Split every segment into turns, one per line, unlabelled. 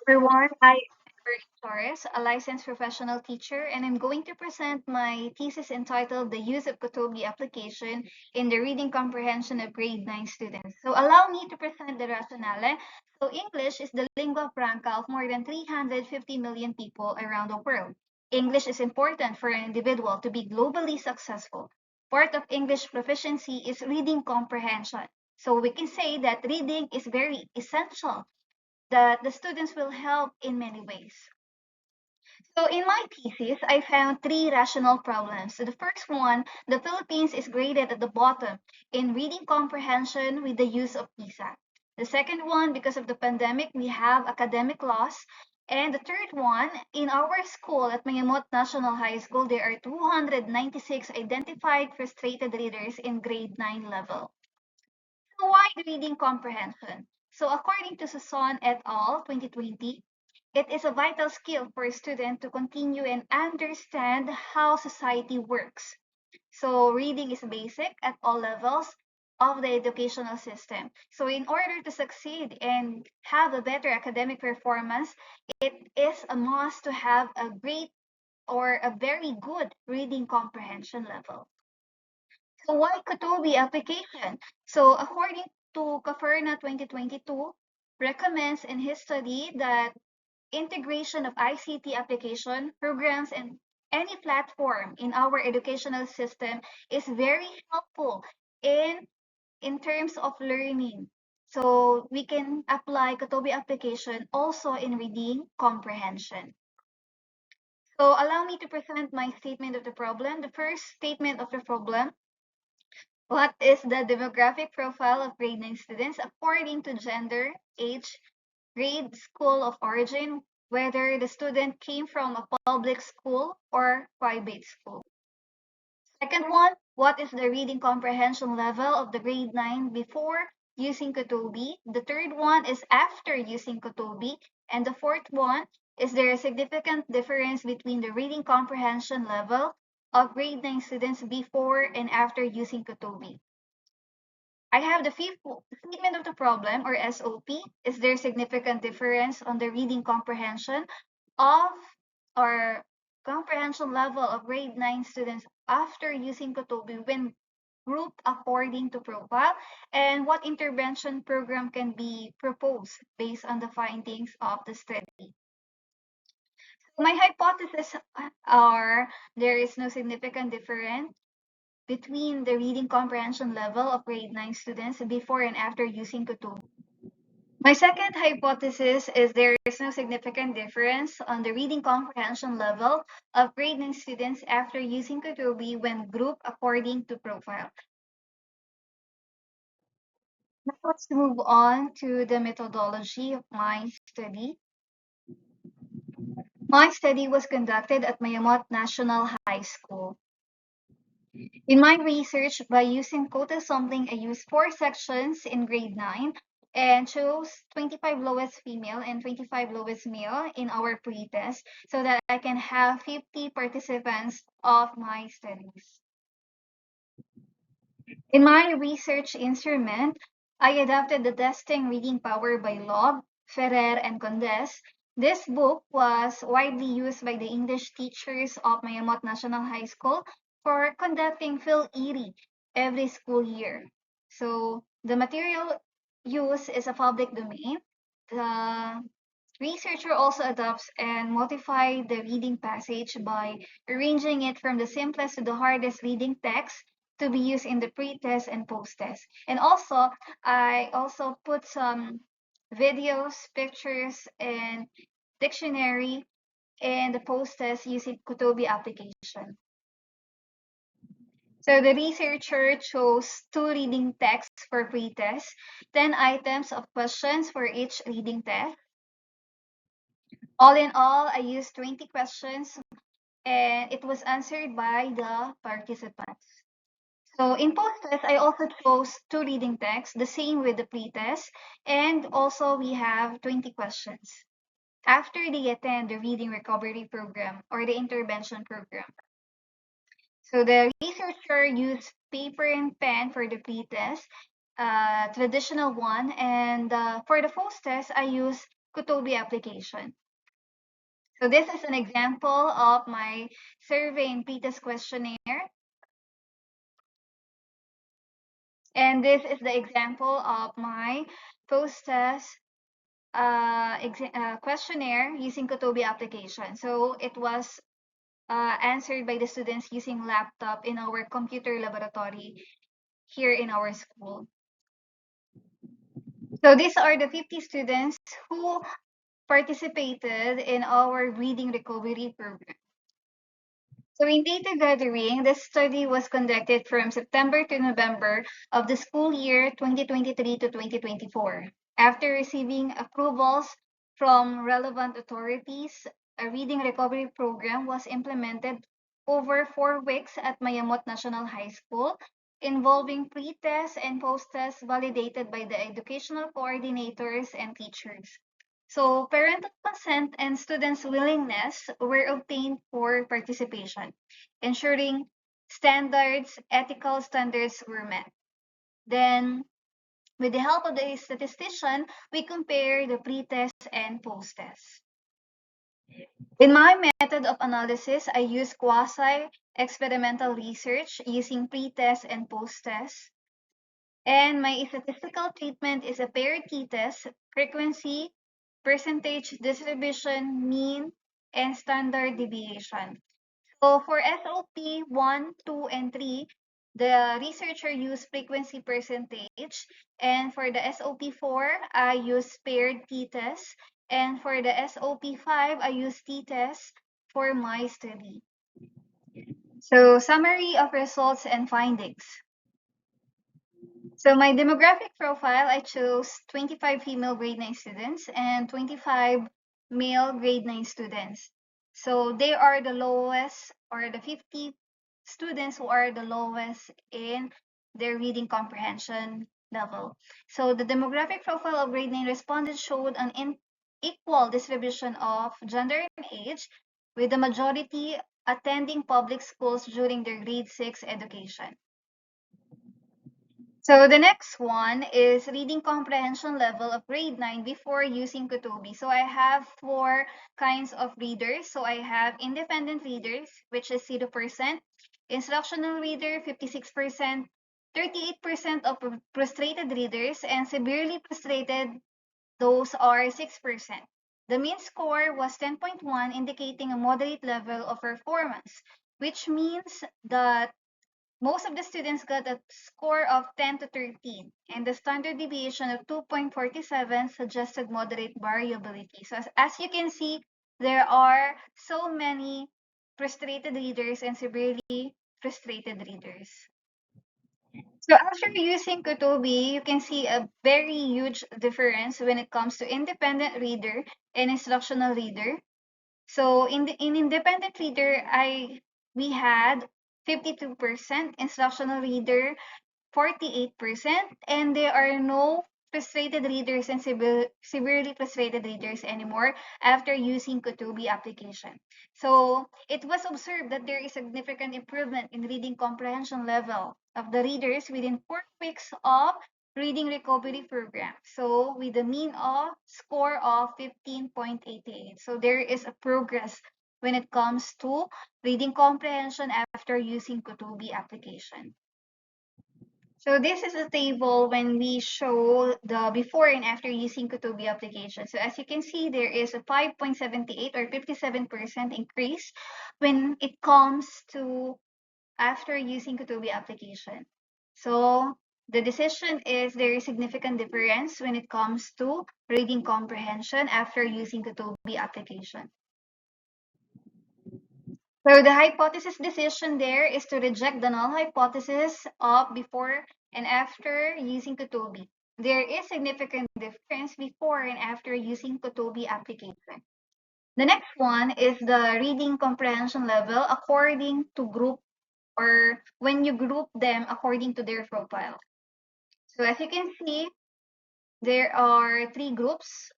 Everyone, I am Bert Torres, a licensed professional teacher, and I'm going to present my thesis entitled The Use of Kotobi Application in the Reading Comprehension of Grade 9 Students. So allow me to present the rationale. So English is the lingua franca of more than 350 million people around the world. English is important for an individual to be globally successful. Part of English proficiency is reading comprehension. So we can say that reading is very essential that the students will help in many ways. So in my thesis, I found three rational problems. So the first one, the Philippines is graded at the bottom in reading comprehension with the use of PISA. The second one, because of the pandemic, we have academic loss. And the third one, in our school at Mayamot National High School, there are 296 identified frustrated readers in grade 9 level. So why reading comprehension? So according to Sasson et al. 2020, it is a vital skill for a student to continue and understand how society works. So reading is basic at all levels of the educational system. So in order to succeed and have a better academic performance, it is a must to have a great or a very good reading comprehension level. So why Kotobi application? So according to Kaferna 2022, recommends in his study that integration of ICT application programs and any platform in our educational system is very helpful in terms of learning. So we can apply Kotobi application also in reading comprehension. So allow me to present my statement of the problem. The first statement of the problem: what is the demographic profile of grade 9 students according to gender, age, grade, school of origin, whether the student came from a public school or private school? Second one, what is the reading comprehension level of the grade 9 before using Kotobi? The third one is after using Kotobi. And the fourth one, is there a significant difference between the reading comprehension level of grade 9 students before and after using Kotobi? I have the fifth statement of the problem, or SOP. Is there significant difference on the reading comprehension of or comprehension level of grade 9 students after using Kotobi when grouped according to profile? And what intervention program can be proposed based on the findings of the study? My hypothesis are there is no significant difference between the reading comprehension level of grade 9 students before and after using Kotobi. My second hypothesis is there is no significant difference on the reading comprehension level of grade 9 students after using Kotobi when grouped according to profile. Now let's move on to the methodology of my study. My study was conducted at Mayamot National High School. In my research, by using quota sampling, I used 4 sections in grade 9 and chose 25 lowest female and 25 lowest male in our pre-test so that I can have 50 participants of my studies. In my research instrument, I adapted the Testing Reading Power by Loeb, Ferrer, and Condes. This book was widely used by the English teachers of Mayamot National High School for conducting Phil-ERI every school year. So the material used is a public domain. The researcher also adopts and modifies the reading passage by arranging it from the simplest to the hardest reading text to be used in the pre-test and post-test. And also, I also put some videos, pictures, and dictionary in the post-test using Kotobi application. So the researcher chose 2 reading texts for pre-test, 10 items of questions for each reading test. All in all, I used 20 questions and it was answered by the participants. So in post-test, I also chose 2 reading texts, the same with the pre-test, and also we have 20 questions after they attend the reading recovery program or the intervention program. So the researcher used paper and pen for the pre-test, traditional one, and for the post-test, I used Kutobi application. So this is an example of my survey and pretest questionnaire. And this is the example of my post-test questionnaire using Kutobi application. So it was answered by the students using laptop in our computer laboratory here in our school. So these are the 50 students who participated in our reading recovery program. So in data gathering, the study was conducted from September to November of the school year 2023 to 2024. After receiving approvals from relevant authorities, a reading recovery program was implemented over 4 weeks at Mayamot National High School, involving pre-test and post-test validated by the educational coordinators and teachers. So parental consent and students' willingness were obtained for participation, ensuring ethical standards were met. Then, with the help of the statistician, we compare the pre-test and post-test. In my method of analysis, I use quasi-experimental research using pre-test and post-test. And my statistical treatment is a paired t-test, frequency, percentage distribution, mean, and standard deviation. So for SOP 1, 2, and 3, the researcher used frequency percentage. And for the SOP 4, I use paired t-test. And for the SOP 5, I use t-test for my study. So summary of results and findings. So my demographic profile, I chose 25 female grade 9 students and 25 male grade 9 students. So they are the lowest, or the 50 students who are the lowest in their reading comprehension level. So the demographic profile of grade 9 respondents showed an equal distribution of gender and age, with the majority attending public schools during their grade 6 education. So the next one is reading comprehension level of grade 9 before using Kutobi. So I have 4 kinds of readers. So I have independent readers, which is 0%, instructional reader, 56%, 38% of frustrated readers, and severely frustrated, those are 6%. The mean score was 10.1, indicating a moderate level of performance, which means that most of the students got a score of 10 to 13, and the standard deviation of 2.47 suggested moderate variability. So as you can see, there are so many frustrated readers and severely frustrated readers. So after using Kutobi, you can see a very huge difference when it comes to independent reader and instructional reader. So in independent reader, we had 52%, instructional reader 48%, and there are no frustrated readers and severely frustrated readers anymore after using Kutubi application. So it was observed that there is significant improvement in reading comprehension level of the readers within 4 weeks of reading recovery program. So with a mean of score of 15.88. So there is a progress when it comes to reading comprehension after using Kutubi application. So this is a table when we show the before and after using Kutubi application. So as you can see, there is a 5.78 or 57% increase when it comes to after using Kutubi application. So the decision is there is significant difference when it comes to reading comprehension after using Kutubi application. So the hypothesis decision there is to reject the null hypothesis of before and after using Kutubi. There is significant difference before and after using Kutubi application. The next one is the reading comprehension level according to group, or when you group them according to their profile. So as you can see, there are 3 groups.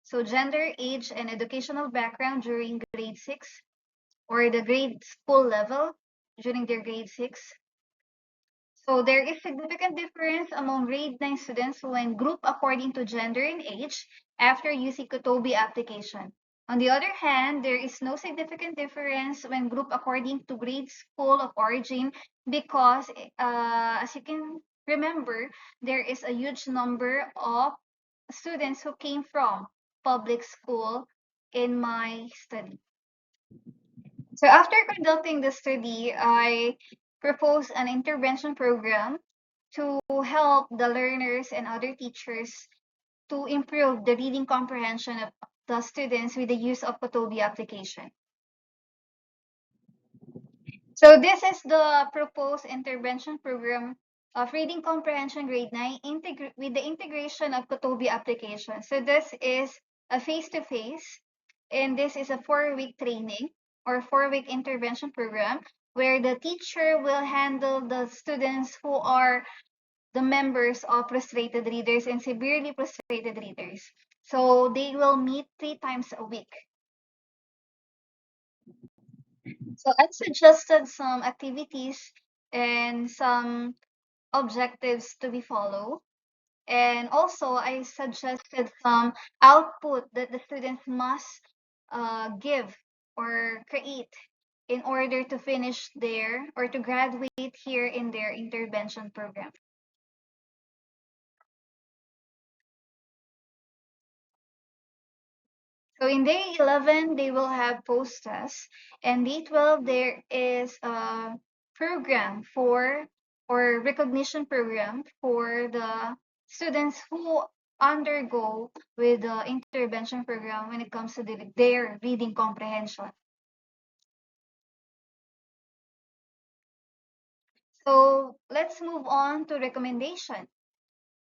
So gender, age, and educational background during grade 6, or the grade school level during their grade 6. So there is significant difference among grade 9 students when grouped according to gender and age after using Kotobi application. On the other hand, there is no significant difference when grouped according to grade school of origin because, as you can remember, there is a huge number of students who came from public school in my study. So after conducting the study, I proposed an intervention program to help the learners and other teachers to improve the reading comprehension of the students with the use of Kotobi application. So this is the proposed intervention program of reading comprehension grade 9 with the integration of Kotobi application. So this is a face-to-face, and this is a 4-week training or 4-week intervention program where the teacher will handle the students who are the members of frustrated readers and severely frustrated readers. So they will meet 3 times a week. So I suggested some activities and some objectives to be followed. And also, I suggested some output that the students must give or create in order to finish their or to graduate here in their intervention program. So in day 11, they will have post-test, and day 12, there is a program for or recognition program for the students who undergo with the intervention program when it comes to their reading comprehension. So let's move on to recommendation.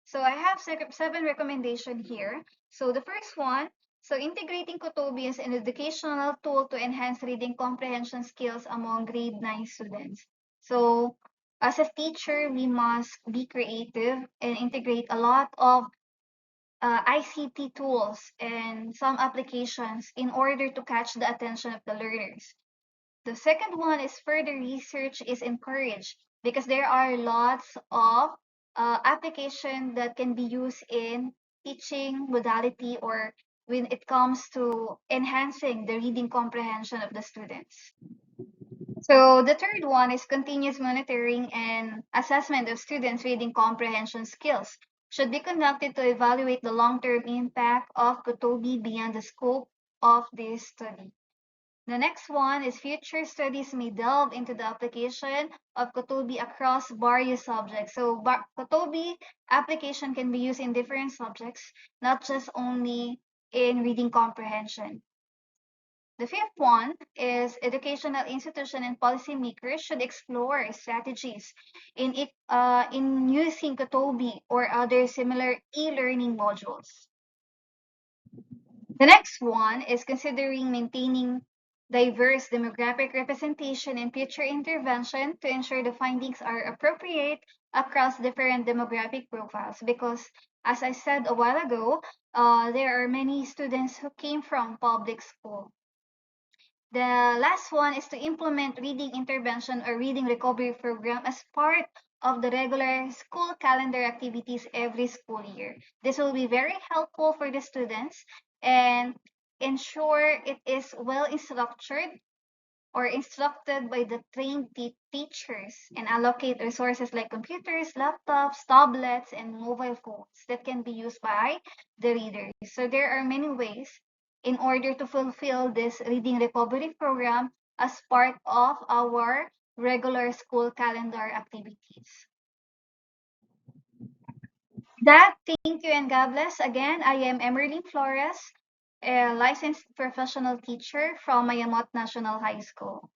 So I have 7 recommendations here. So the first one, so integrating Kotobi as an educational tool to enhance reading comprehension skills among grade 9 students. So as a teacher, we must be creative and integrate a lot of ICT tools and some applications in order to catch the attention of the learners. The second one is further research is encouraged because there are lots of application that can be used in teaching modality or when it comes to enhancing the reading comprehension of the students. So the third one is continuous monitoring and assessment of students' reading comprehension skills should be conducted to evaluate the long-term impact of Kotobi beyond the scope of this study. The next one is future studies may delve into the application of Kotobi across various subjects. So Kotobi application can be used in different subjects, not just only in reading comprehension. The fifth one is educational institution and policymakers should explore strategies in using Kotobi or other similar e-learning modules. The next one is considering maintaining diverse demographic representation in future intervention to ensure the findings are appropriate across different demographic profiles. Because, as I said a while ago, there are many students who came from public school. The last one is to implement reading intervention or reading recovery program as part of the regular school calendar activities every school year. This will be very helpful for the students and ensure it is well instructed or instructed by the trained teachers and allocate resources like computers, laptops, tablets, and mobile phones that can be used by the readers. So there are many ways in order to fulfill this reading recovery program as part of our regular school calendar activities. That, thank you and God bless. Again, I am Emerlyn Flores, a licensed professional teacher from Mayamot National High School.